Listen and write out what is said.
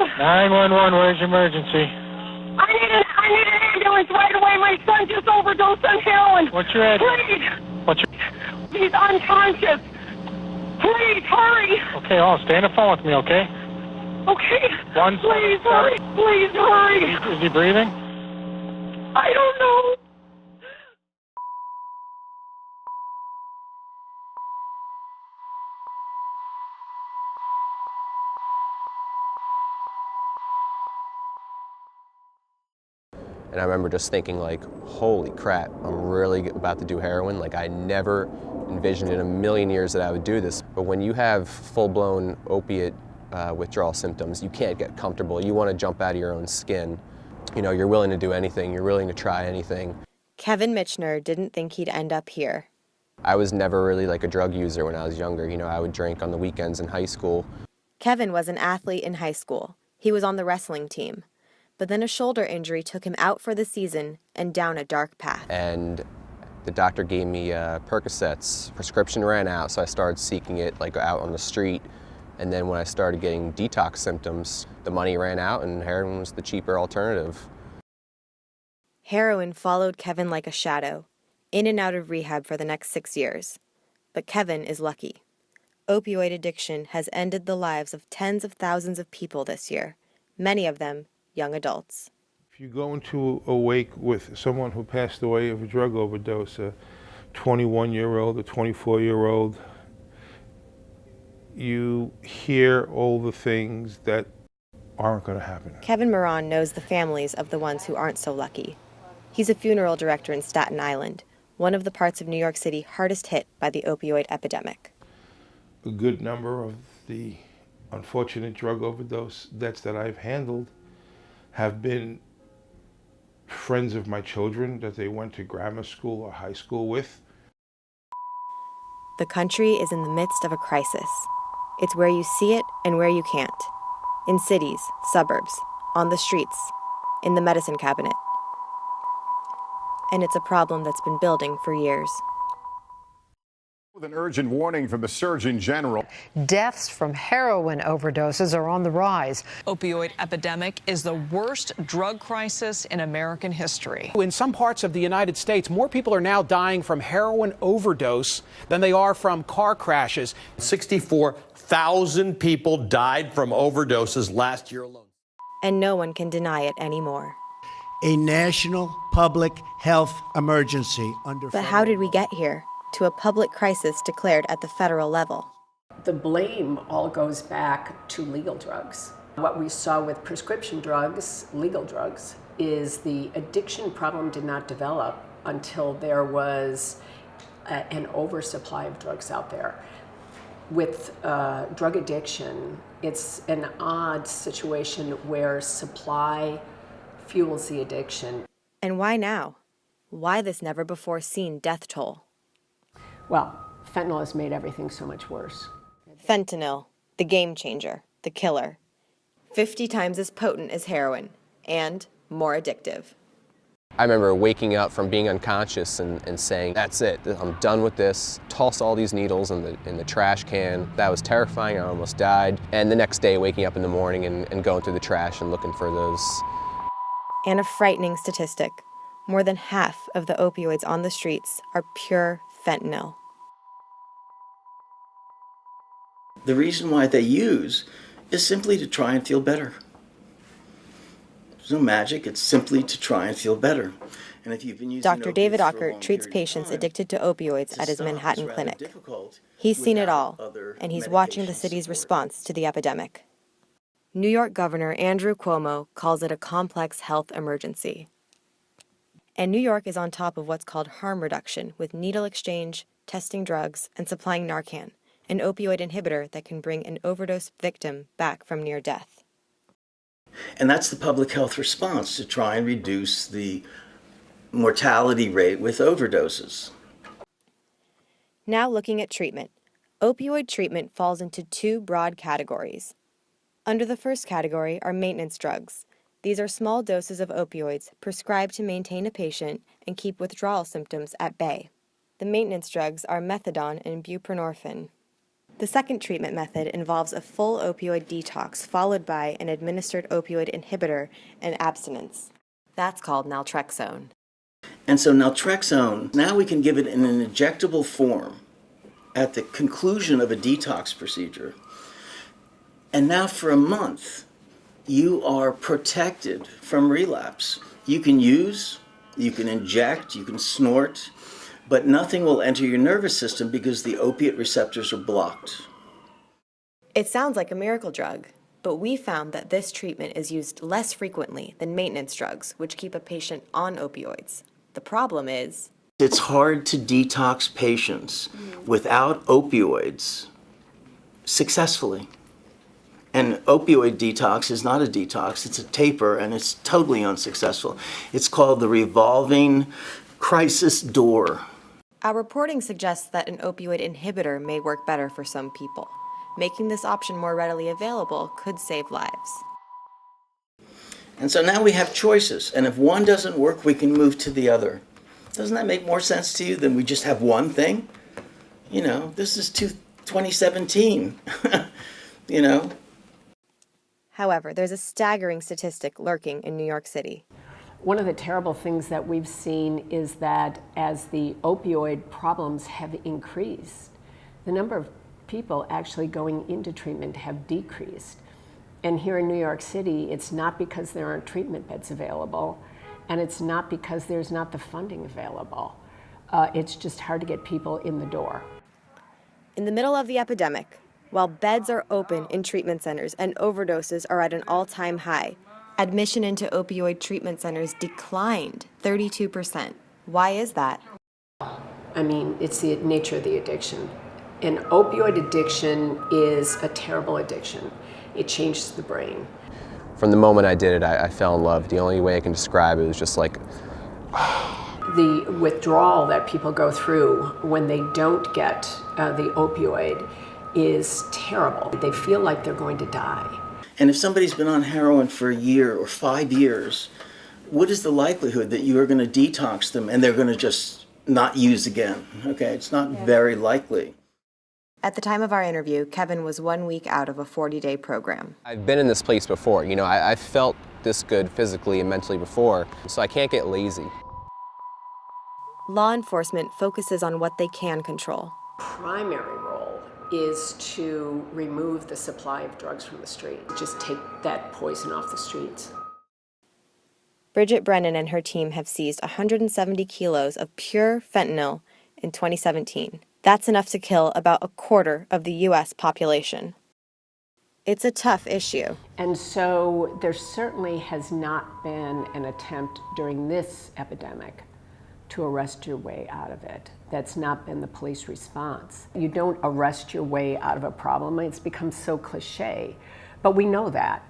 911, where's your emergency? I need an ambulance right away. My son just overdosed on heroin. What's your address? Please. What's your... He's unconscious. Please, hurry. Okay, stay on the phone with me, okay? Okay. Please, 177. hurry. Please, hurry. Is he breathing? I don't know. And I remember just thinking, like, holy crap, I'm really about to do heroin. Like, I never envisioned in a million years that I would do this. But when you have full-blown opiate withdrawal symptoms, you can't get comfortable. You want to jump out of your own skin. You know, you're willing to do anything. You're willing to try anything. Kevin Michener didn't think he'd end up here. I was never really like a drug user when I was younger. You know, I would drink on the weekends in high school. Kevin was an athlete in high school. He was on the wrestling team. But then a shoulder injury took him out for the season and down a dark path. And the doctor gave me Percocets. Prescription ran out, so I started seeking it like out on the street. And then when I started getting detox symptoms, the money ran out and heroin was the cheaper alternative. Heroin followed Kevin like a shadow, in and out of rehab for the next 6 years. But Kevin is lucky. Opioid addiction has ended the lives of tens of thousands of people this year, many of them young adults. If you go into a wake with someone who passed away of a drug overdose, a 21-year-old, a 24-year-old, you hear all the things that aren't going to happen. Kevin Moran knows the families of the ones who aren't so lucky. He's a funeral director in Staten Island, one of the parts of New York City hardest hit by the opioid epidemic. A good number of the unfortunate drug overdose deaths that I've handled have been friends of my children that they went to grammar school or high school with. The country is in the midst of a crisis. It's where you see it and where you can't. In cities, suburbs, on the streets, in the medicine cabinet. And it's a problem that's been building for years. With an urgent warning from the Surgeon General. Deaths from heroin overdoses are on the rise. Opioid epidemic is the worst drug crisis in American history. In some parts of the United States, more people are now dying from heroin overdose than they are from car crashes. 64,000 people died from overdoses last year alone. And no one can deny it anymore. A national public health emergency under. But how did we get here? To a public crisis declared at the federal level. The blame all goes back to legal drugs. What we saw with prescription drugs, legal drugs, is the addiction problem did not develop until there was an oversupply of drugs out there. With drug addiction, it's an odd situation where supply fuels the addiction. And why now? Why this never-before-seen death toll? Well, fentanyl has made everything so much worse. Fentanyl, the game changer, the killer. 50 times as potent as heroin, and more addictive. I remember waking up from being unconscious and saying, that's it, I'm done with this. Toss all these needles in the trash can. That was terrifying, I almost died. And the next day, waking up in the morning and going through the trash and looking for those. And a frightening statistic. More than half of the opioids on the streets are pure fentanyl. The reason why they use is simply to try and feel better. There's no magic, it's simply to try and feel better. And if you've been using Dr. David Ockert treats patients addicted to opioids at his Manhattan clinic. He's seen it all, and he's watching the city's response to the epidemic. New York Governor Andrew Cuomo calls it a complex health emergency. And New York is on top of what's called harm reduction with needle exchange, testing drugs, and supplying Narcan, an opioid inhibitor that can bring an overdose victim back from near death. And that's the public health response to try and reduce the mortality rate with overdoses. Now looking at treatment. Opioid treatment falls into two broad categories. Under the first category are maintenance drugs. These are small doses of opioids prescribed to maintain a patient and keep withdrawal symptoms at bay. The maintenance drugs are methadone and buprenorphine. The second treatment method involves a full opioid detox followed by an administered opioid inhibitor and abstinence. That's called naltrexone. And so naltrexone, now we can give it in an injectable form at the conclusion of a detox procedure. And now for a month, you are protected from relapse. You can use, you can inject, you can snort, but nothing will enter your nervous system because the opiate receptors are blocked. It sounds like a miracle drug, but we found that this treatment is used less frequently than maintenance drugs, which keep a patient on opioids. The problem is, it's hard to detox patients without opioids successfully. And opioid detox is not a detox, it's a taper, and it's totally unsuccessful. It's called the revolving crisis door. our reporting suggests that an opioid inhibitor may work better for some people. Making this option more readily available could save lives. And so now we have choices, and if one doesn't work, we can move to the other. Doesn't that make more sense to you than we just have one thing? You know, this is 2017, you know? However, there's a staggering statistic lurking in New York City. One of the terrible things that we've seen is that as the opioid problems have increased, the number of people actually going into treatment have decreased. And here in New York City, it's not because there aren't treatment beds available, and it's not because there's not the funding available. It's just hard to get people in the door. In the middle of the epidemic, while beds are open in treatment centers and overdoses are at an all-time high, admission into opioid treatment centers declined 32%. Why is that? I mean, it's the nature of the addiction. And opioid addiction is a terrible addiction. It changes the brain. From the moment I did it, I fell in love. The only way I can describe it was just like... The withdrawal that people go through when they don't get the opioid is terrible. They feel like they're going to die. And if somebody's been on heroin for a year or 5 years, what is the likelihood that you are going to detox them and they're going to just not use again? Okay, it's not very likely. At the time of our interview, Kevin was 1 week out of a 40-day program. I've been in this place before. You know, I felt this good physically and mentally before, so I can't get lazy. Law enforcement focuses on what they can control. Primary role is to remove the supply of drugs from the street. Just take that poison off the streets. Bridget Brennan and her team have seized 170 kilos of pure fentanyl in 2017. That's enough to kill about a quarter of the U.S. population. It's a tough issue. And so there certainly has not been an attempt during this epidemic to arrest your way out of it. That's not been the police response. You don't arrest your way out of a problem. It's become so cliche, but we know that.